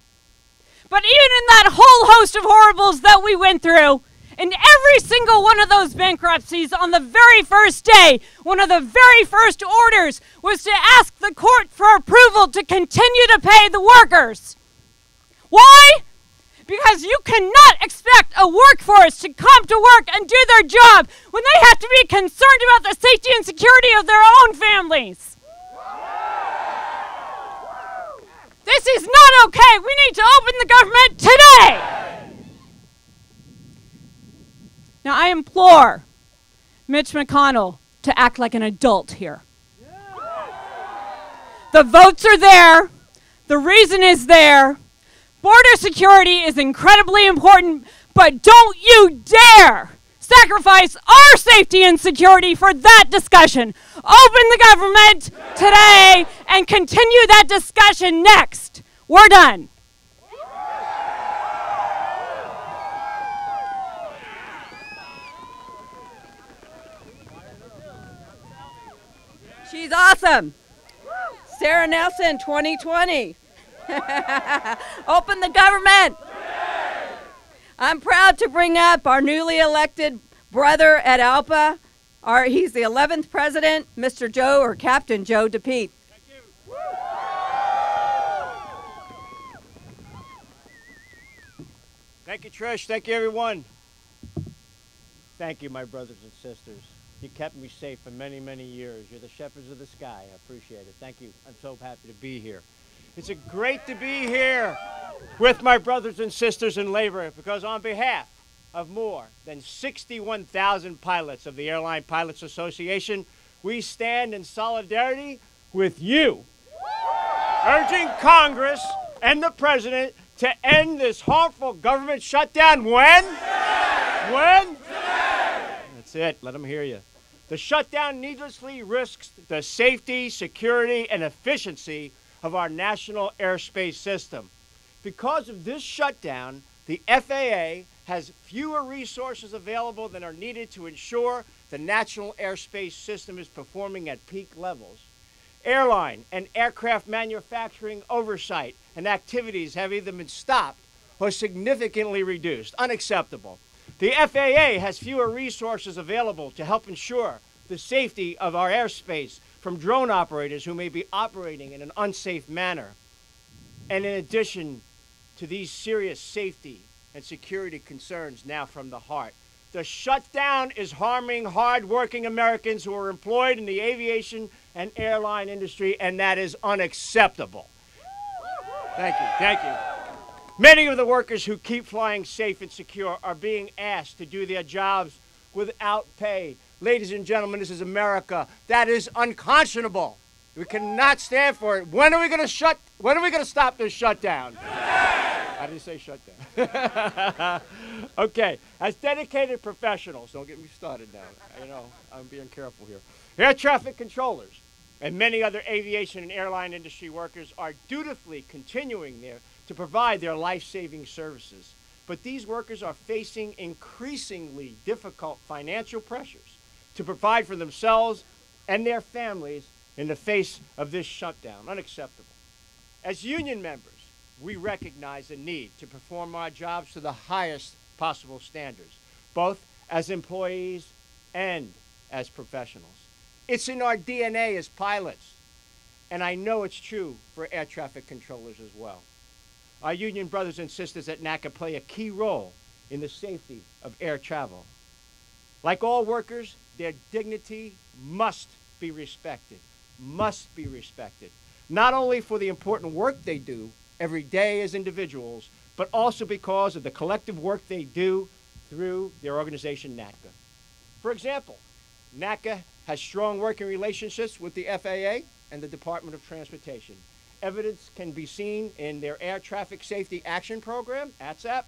But even in that whole host of horribles that we went through, in every single one of those bankruptcies, on the very first day, one of the very first orders was to ask the court for approval to continue to pay the workers. Why? Because you cannot expect a workforce to come to work and do their job when they have to be concerned about the safety and security of their own families. This is not okay. We need to open the government today. Now, I implore Mitch McConnell to act like an adult here. The votes are there. The reason is there. Border security is incredibly important, but don't you dare sacrifice our safety and security for that discussion. Open the government today and continue that discussion next. We're done. She's awesome. Sarah Nelson, 2020. Open the government. I'm proud to bring up our newly elected brother at ALPA. He's the 11th president, Mr. Joe or Captain Joe DePete. Thank you. Thank you, Trish. Thank you, everyone. Thank you, my brothers and sisters. You kept me safe for many, many years. You're the shepherds of the sky. I appreciate it. Thank you. I'm so happy to be here. It's great to be here with my brothers and sisters in labor because on behalf of more than 61,000 pilots of the Airline Pilots Association, we stand in solidarity with you, urging Congress and the President to end this harmful government shutdown when? When? That's it. Let them hear you. The shutdown needlessly risks the safety, security, and efficiency of our national airspace system. Because of this shutdown, the FAA has fewer resources available than are needed to ensure the national airspace system is performing at peak levels. Airline and aircraft manufacturing oversight and activities have either been stopped or significantly reduced. Unacceptable. The FAA has fewer resources available to help ensure the safety of our airspace from drone operators who may be operating in an unsafe manner. And in addition to these serious safety and security concerns now from the heart, the shutdown is harming hard-working Americans who are employed in the aviation and airline industry, and that is unacceptable. Thank you, thank you. Many of the workers who keep flying safe and secure are being asked to do their jobs without pay. Ladies and gentlemen, this is America. That is unconscionable. We cannot stand for it. When are we going to stop this shutdown? I didn't say shutdown. Okay, as dedicated professionals, don't get me started now. You know, I'm being careful here. Air traffic controllers and many other aviation and airline industry workers are dutifully continuing to provide their life-saving services. But these workers are facing increasingly difficult financial pressures to provide for themselves and their families in the face of this shutdown. Unacceptable. As union members, we recognize the need to perform our jobs to the highest possible standards, both as employees and as professionals. It's in our DNA as pilots, and I know it's true for air traffic controllers as well. Our union brothers and sisters at NATCA play a key role in the safety of air travel. Like all workers, their dignity must be respected, not only for the important work they do every day as individuals, but also because of the collective work they do through their organization, NATCA. For example, NATCA has strong working relationships with the FAA and the Department of Transportation. Evidence can be seen in their Air Traffic Safety Action Program, ATSAP,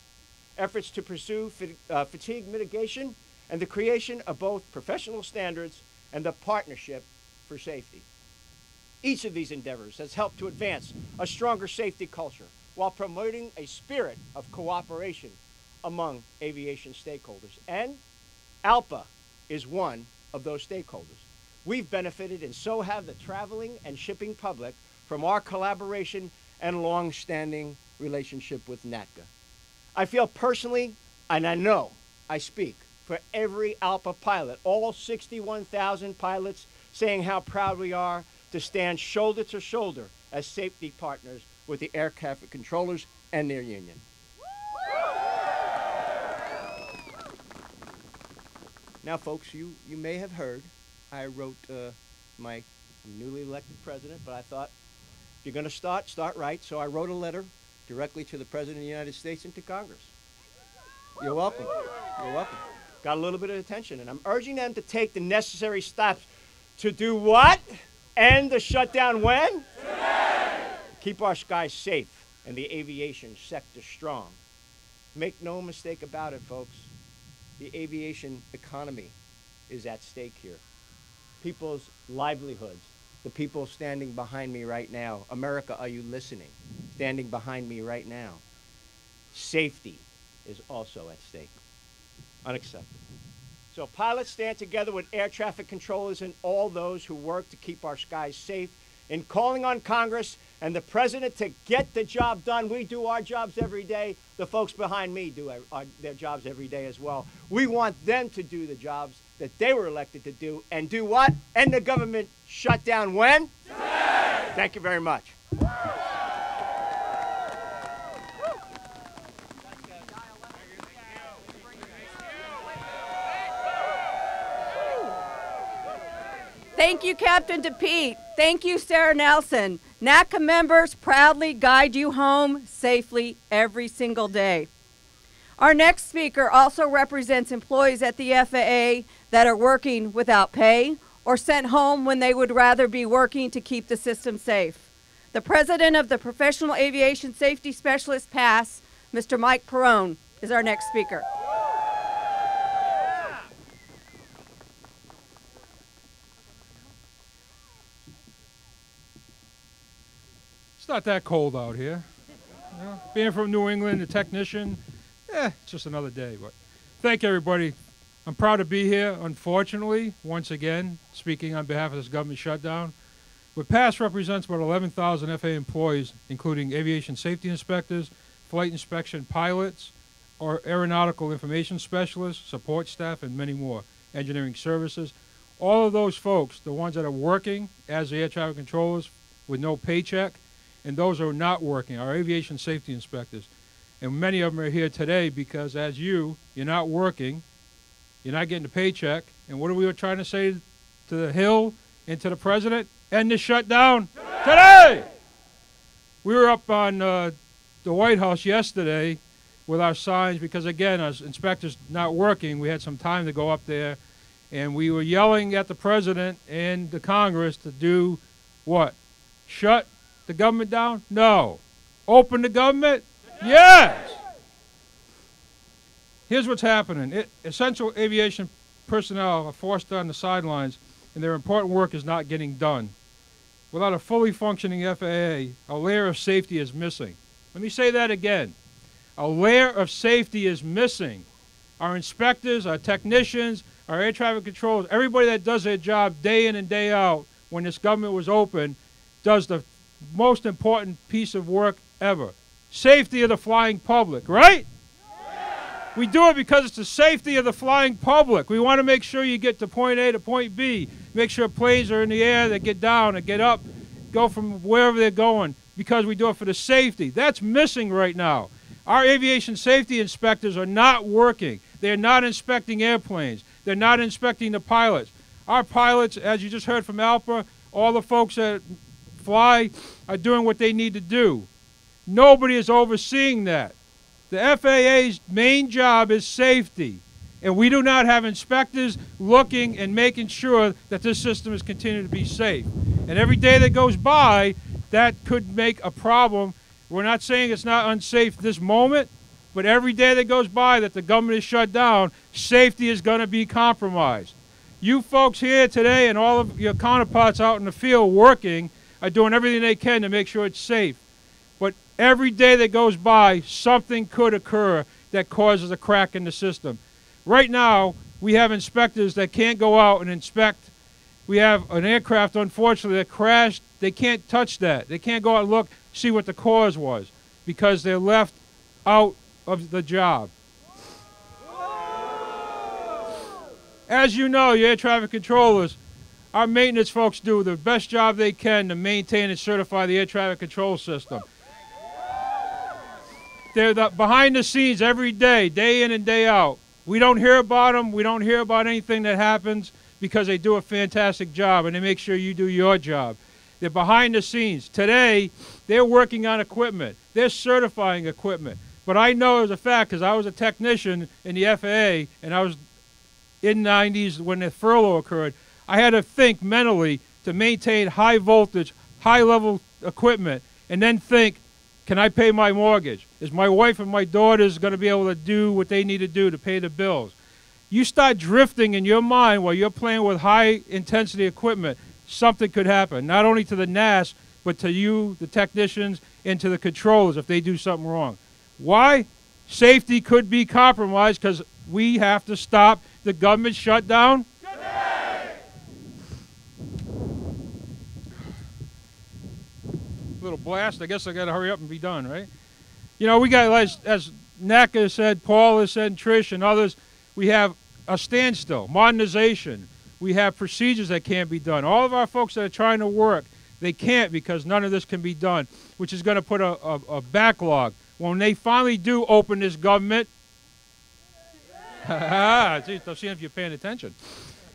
efforts to pursue fatigue mitigation, and the creation of both professional standards and the Partnership for Safety. Each of these endeavors has helped to advance a stronger safety culture while promoting a spirit of cooperation among aviation stakeholders. And ALPA is one of those stakeholders. We've benefited, and so have the traveling and shipping public, from our collaboration and long-standing relationship with NATCA. I feel personally, and I know I speak for every ALPA pilot, all 61,000 pilots, saying how proud we are to stand shoulder to shoulder as safety partners with the air traffic controllers and their union. Now, folks, you may have heard I wrote my newly elected president, but I thought, if you're going to start right. So I wrote a letter directly to the President of the United States and to Congress. You're welcome. You're welcome. Got a little bit of attention, and I'm urging them to take the necessary steps to do what? End the shutdown when? Today. Keep our skies safe and the aviation sector strong. Make no mistake about it, folks. The aviation economy is at stake here. People's livelihoods. The people standing behind me right now. America, are you listening? Standing behind me right now. Safety is also at stake. Unacceptable. So pilots stand together with air traffic controllers and all those who work to keep our skies safe in calling on Congress and the President to get the job done. We do our jobs every day. The folks behind me do their jobs every day as well. We want them to do the jobs that they were elected to do, and do what? End the government shutdown when? Today. Thank you very much. Thank you, Captain DePete. Thank you, Sarah Nelson. NATCA members proudly guide you home safely every single day. Our next speaker also represents employees at the FAA that are working without pay or sent home when they would rather be working to keep the system safe. The president of the Professional Aviation Safety Specialist PASS, Mr. Mike Perrone, is our next speaker. It's not that cold out here. You know, being from New England, a technician, it's just another day. But thank you, everybody. I'm proud to be here, unfortunately, once again, speaking on behalf of this government shutdown. But PASS represents about 11,000 FAA employees, including aviation safety inspectors, flight inspection pilots, or aeronautical information specialists, support staff, and many more, engineering services. All of those folks, the ones that are working as the air traffic controllers with no paycheck, and those who are not working, our aviation safety inspectors. And many of them are here today because as you're not working, you're not getting a paycheck. And what are we trying to say to the Hill and to the President? End the shutdown today! We were up on the White House yesterday with our signs because, again, as inspectors not working, we had some time to go up there. And we were yelling at the President and the Congress to do what? Shut the government down? No. Open the government? Yes! Here's what's happening. Essential aviation personnel are forced on the sidelines, and their important work is not getting done. Without a fully functioning FAA, a layer of safety is missing. Let me say that again. A layer of safety is missing. Our inspectors, our technicians, our air traffic controllers, everybody that does their job day in and day out when this government was open, does the most important piece of work ever. Safety of the flying public, right? We do it because it's the safety of the flying public. We want to make sure you get to point A to point B. Make sure planes are in the air, they get down, they get up, go from wherever they're going, because we do it for the safety. That's missing right now. Our aviation safety inspectors are not working. They're not inspecting airplanes. They're not inspecting the pilots. Our pilots, as you just heard from Alpa, all the folks that fly are doing what they need to do. Nobody is overseeing that. The FAA's main job is safety, and we do not have inspectors looking and making sure that this system is continuing to be safe. And every day that goes by, that could make a problem. We're not saying it's not unsafe this moment, but every day that goes by that the government is shut down, safety is going to be compromised. You folks here today and all of your counterparts out in the field working are doing everything they can to make sure it's safe. But every day that goes by, something could occur that causes a crack in the system. Right now, we have inspectors that can't go out and inspect. We have an aircraft, unfortunately, that crashed. They can't touch that. They can't go out and look, see what the cause was, because they're left out of the job. As you know, your air traffic controllers, our maintenance folks do the best job they can to maintain and certify the air traffic control system. They're behind the scenes every day, day in and day out. We don't hear about them. We don't hear about anything that happens because they do a fantastic job and they make sure you do your job. They're behind the scenes. Today, they're working on equipment. They're certifying equipment. But I know as a fact, because I was a technician in the FAA and I was in the 90s when the furlough occurred, I had to think mentally to maintain high voltage, high level equipment and then think, can I pay my mortgage? Is my wife and my daughters going to be able to do what they need to do to pay the bills? You start drifting in your mind while you're playing with high intensity equipment, something could happen, not only to the NAS, but to you, the technicians, and to the controllers if they do something wrong. Why? Safety could be compromised because we have to stop the government shutdown. Little blast. I guess I got to hurry up and be done, right? You know, we got, as NATCA said, Paul has said, Trish and others, we have a standstill, modernization. We have procedures that can't be done. All of our folks that are trying to work, they can't because none of this can be done, which is going to put a backlog. When they finally do open this government, see if you're paying attention.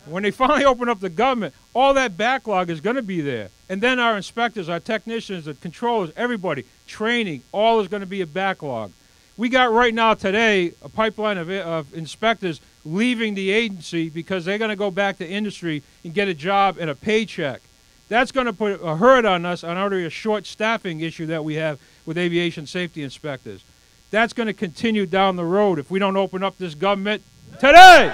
When they finally open up the government, all that backlog is going to be there. And then our inspectors, our technicians, the controllers, everybody, training, all is going to be a backlog. We got right now today a pipeline of inspectors leaving the agency because they're going to go back to industry and get a job and a paycheck. That's going to put a hurt on us on already a short staffing issue that we have with aviation safety inspectors. That's going to continue down the road if we don't open up this government today.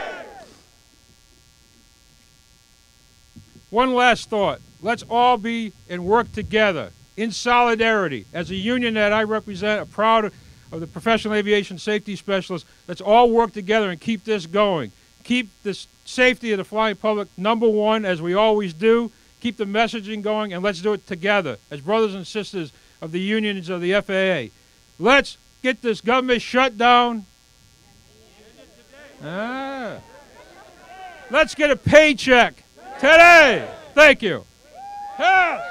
One last thought. Let's all be and work together in solidarity. As a union that I represent, I'm proud of the professional aviation safety specialists. Let's all work together and keep this going. Keep the safety of the flying public number one, as we always do. Keep the messaging going, and let's do it together as brothers and sisters of the unions of the FAA. Let's get this government shut down Ah. Let's get a paycheck today. Thank you. Ah.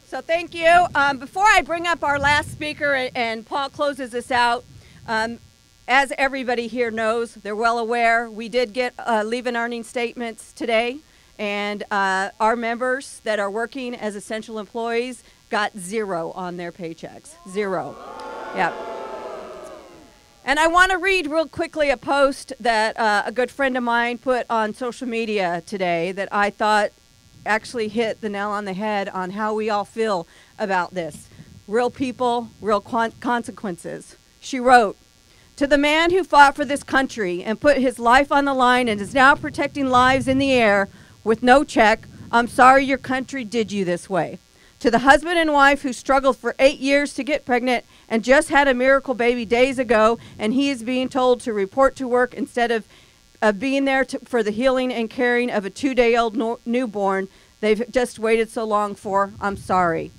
So thank you. Before I bring up our last speaker and Paul closes this out, as everybody here knows, they're well aware, we did get leave and earning statements today, and our members that are working as essential employees got 0 on their paychecks. 0. Yep. And I want to read real quickly a post that a good friend of mine put on social media today that I thought actually hit the nail on the head on how we all feel about this. Real people, real consequences. She wrote, "To the man who fought for this country and put his life on the line and is now protecting lives in the air with no check, I'm sorry your country did you this way. To the husband and wife who struggled for 8 years to get pregnant and just had a miracle baby days ago, and he is being told to report to work instead of being there for the healing and caring of a 2-day-old newborn they've just waited so long for, I'm sorry.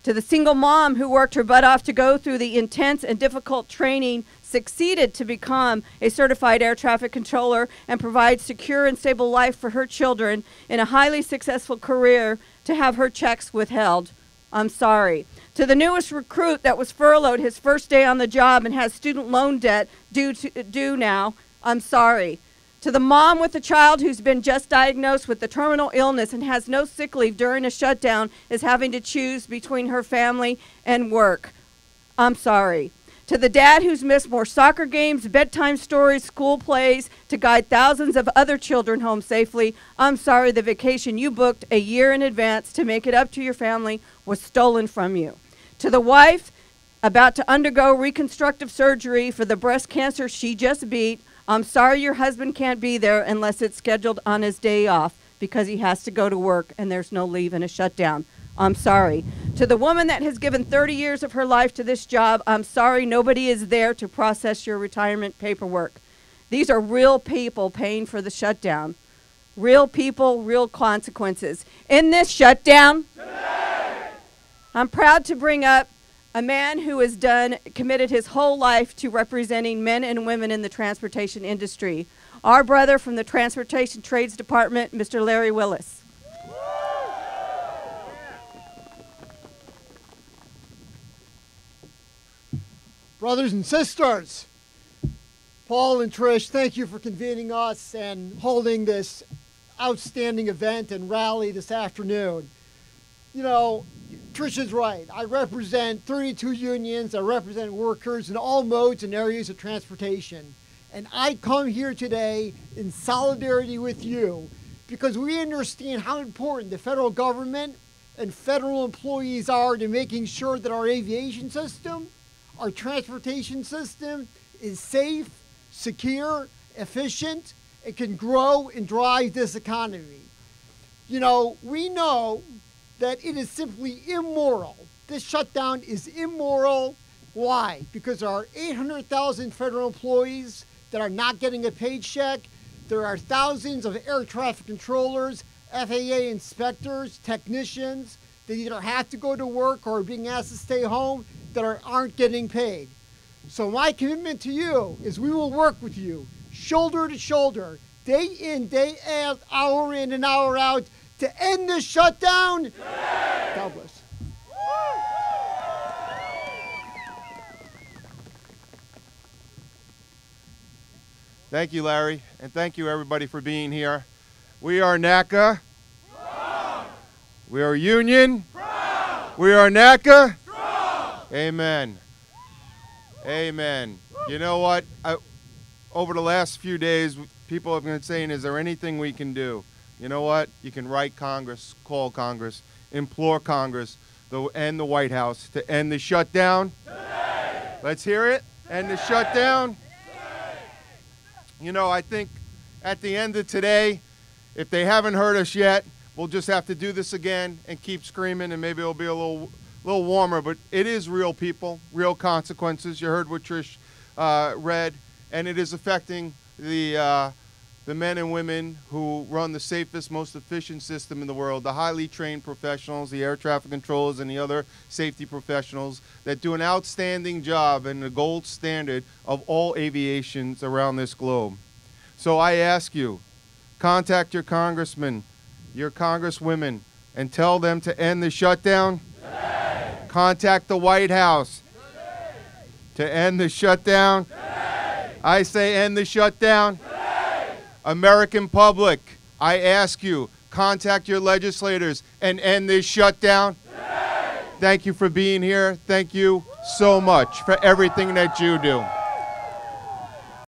To the single mom who worked her butt off to go through the intense and difficult training, succeeded to become a certified air traffic controller, and provide secure and stable life for her children in a highly successful career, to have her checks withheld, I'm sorry. To the newest recruit that was furloughed his first day on the job and has student loan debt due now, I'm sorry. To the mom with a child who's been just diagnosed with a terminal illness and has no sick leave during a shutdown, is having to choose between her family and work, I'm sorry. To the dad who's missed more soccer games, bedtime stories, school plays to guide thousands of other children home safely, I'm sorry the vacation you booked a year in advance to make it up to your family was stolen from you. To the wife about to undergo reconstructive surgery for the breast cancer she just beat, I'm sorry your husband can't be there unless it's scheduled on his day off because he has to go to work and there's no leave in a shutdown. I'm sorry. To the woman that has given 30 years of her life to this job, I'm sorry nobody is there to process your retirement paperwork. These are real people paying for the shutdown. Real people, real consequences. In this shutdown, I'm proud to bring up a man who has committed his whole life to representing men and women in the transportation industry. Our brother from the Transportation Trades Department, Mr. Larry Willis. Brothers and sisters, Paul and Trish, thank you for convening us and holding this outstanding event and rally this afternoon. You know, Trish is right. I represent 32 unions. I represent workers in all modes and areas of transportation. And I come here today in solidarity with you because we understand how important the federal government and federal employees are to making sure that our aviation system, our transportation system is safe, secure, efficient, and can grow and drive this economy. You know, we know that it is simply immoral. This shutdown is immoral. Why? Because there are 800,000 federal employees that are not getting a paycheck. There are thousands of air traffic controllers, FAA inspectors, technicians that either have to go to work or are being asked to stay home that aren't getting paid. So my commitment to you is we will work with you shoulder to shoulder, day in, day out, hour in and hour out, to end this shutdown. God bless. Thank you, Larry, and thank you, everybody, for being here. We are NATCA. Strong. We are union. Proud. We are NATCA. Strong. Amen. Amen. You know what? Over the last few days, people have been saying, is there anything we can do? You know what? You can write Congress, call Congress, implore Congress and the White House to end the shutdown. Today. Let's hear it. End the shutdown. You know, I think at the end of today, if they haven't heard us yet, we'll just have to do this again and keep screaming, and maybe it'll be a little warmer. But it is real people, real consequences. You heard what Trish read, and it is affecting the the men and women who run the safest, most efficient system in the world, the highly trained professionals, the air traffic controllers and the other safety professionals that do an outstanding job and the gold standard of all aviations around this globe. So I ask you, contact your congressmen, your congresswomen, and tell them to end the shutdown. Today. Contact the White House to end the shutdown. Today. I say end the shutdown. Today. American public, I ask you, contact your legislators and end this shutdown. Today. Thank you for being here. Thank you so much for everything that you do.